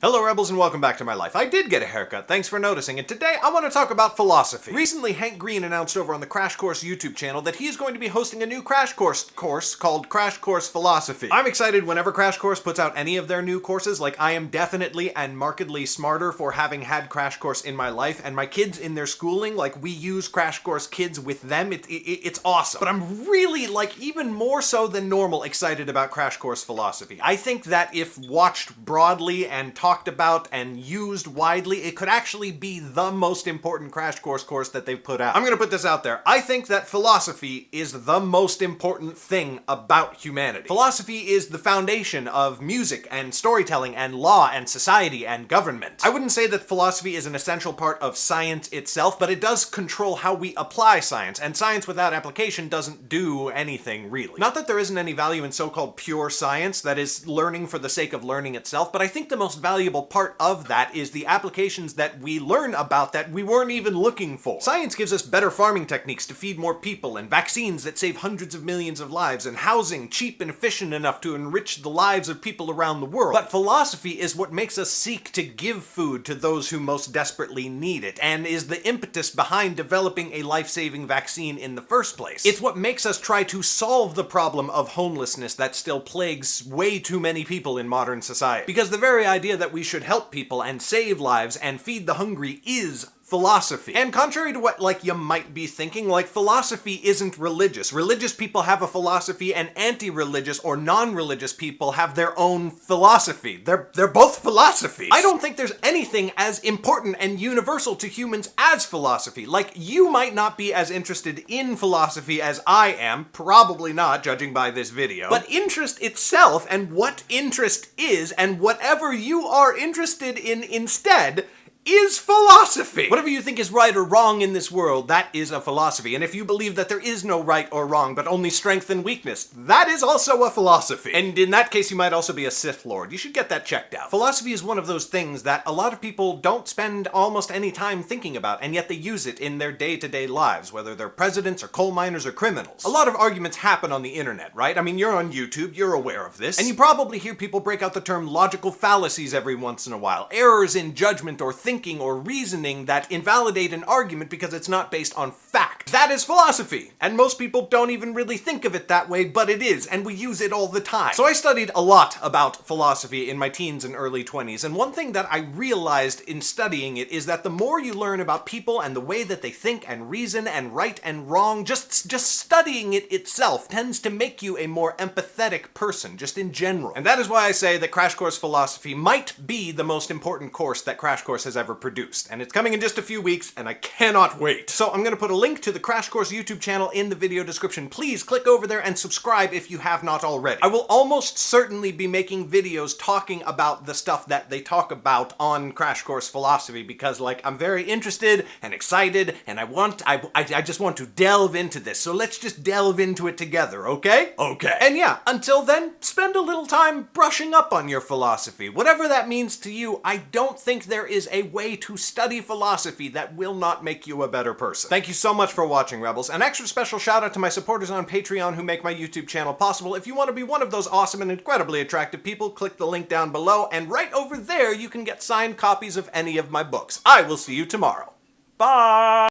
Hello Rebels and welcome back to my life. I did get a haircut, thanks for noticing, and today I want to talk about philosophy. Recently, Hank Green announced over on the Crash Course YouTube channel that he is going to be hosting a new Crash Course called Crash Course Philosophy. I'm excited whenever Crash Course puts out any of their new courses. Like, I am definitely and markedly smarter for having had Crash Course in my life, and my kids in their schooling, like, we use Crash Course Kids with them. It's awesome. But I'm really, like, even more so than normal excited about Crash Course Philosophy. I think that if watched broadly and talked about and used widely, it could actually be the most important Crash Course that they've put out. I'm gonna put this out there. I think that philosophy is the most important thing about humanity. Philosophy is the foundation of music and storytelling and law and society and government. I wouldn't say that philosophy is an essential part of science itself, but it does control how we apply science, and science without application doesn't do anything really. Not that there isn't any value in so-called pure science, that is learning for the sake of learning itself, but I think the most valuable part of that is the applications that we learn about that we weren't even looking for. Science gives us better farming techniques to feed more people, and vaccines that save hundreds of millions of lives, and housing cheap and efficient enough to enrich the lives of people around the world. But philosophy is what makes us seek to give food to those who most desperately need it, and is the impetus behind developing a life-saving vaccine in the first place. It's what makes us try to solve the problem of homelessness that still plagues way too many people in modern society. Because the very idea that we should help people and save lives and feed the hungry is philosophy. And contrary to what, like, you might be thinking, like, philosophy isn't religious. Religious people have a philosophy, and anti-religious or non-religious people have their own philosophy. They're both philosophies. I don't think there's anything as important and universal to humans as philosophy. Like, you might not be as interested in philosophy as I am, probably not, judging by this video, but interest itself and what interest is, and whatever you are interested in instead, is philosophy. Whatever you think is right or wrong in this world, that is a philosophy. And if you believe that there is no right or wrong, but only strength and weakness, that is also a philosophy. And in that case, you might also be a Sith Lord. You should get that checked out. Philosophy is one of those things that a lot of people don't spend almost any time thinking about, and yet they use it in their day-to-day lives, whether they're presidents or coal miners or criminals. A lot of arguments happen on the internet, right? I mean, you're on YouTube, you're aware of this, and you probably hear people break out the term logical fallacies every once in a while. Errors in judgment or thinking or reasoning that invalidate an argument because it's not based on fact. That is philosophy. And most people don't even really think of it that way, but it is, and we use it all the time. So I studied a lot about philosophy in my teens and early 20s, and one thing that I realized in studying it is that the more you learn about people and the way that they think and reason and right and wrong, just studying it itself tends to make you a more empathetic person, just in general. And that is why I say that Crash Course Philosophy might be the most important course that Crash Course has ever produced, and it's coming in just a few weeks, and I cannot wait. So I'm gonna put a link to the Crash Course YouTube channel in the video description. Please click over there and subscribe if you have not already. I will almost certainly be making videos talking about the stuff that they talk about on Crash Course Philosophy, because, like, I'm very interested and excited, and I just want to delve into this, so let's just delve into it together, okay? Okay. And yeah, until then, spend a little time brushing up on your philosophy. Whatever that means to you, I don't think there is a way to study philosophy that will not make you a better person. Thank you so much for watching, Rebels. An extra special shout out to my supporters on Patreon who make my YouTube channel possible. If you want to be one of those awesome and incredibly attractive people, click the link down below, and right over there you can get signed copies of any of my books. I will see you tomorrow. Bye!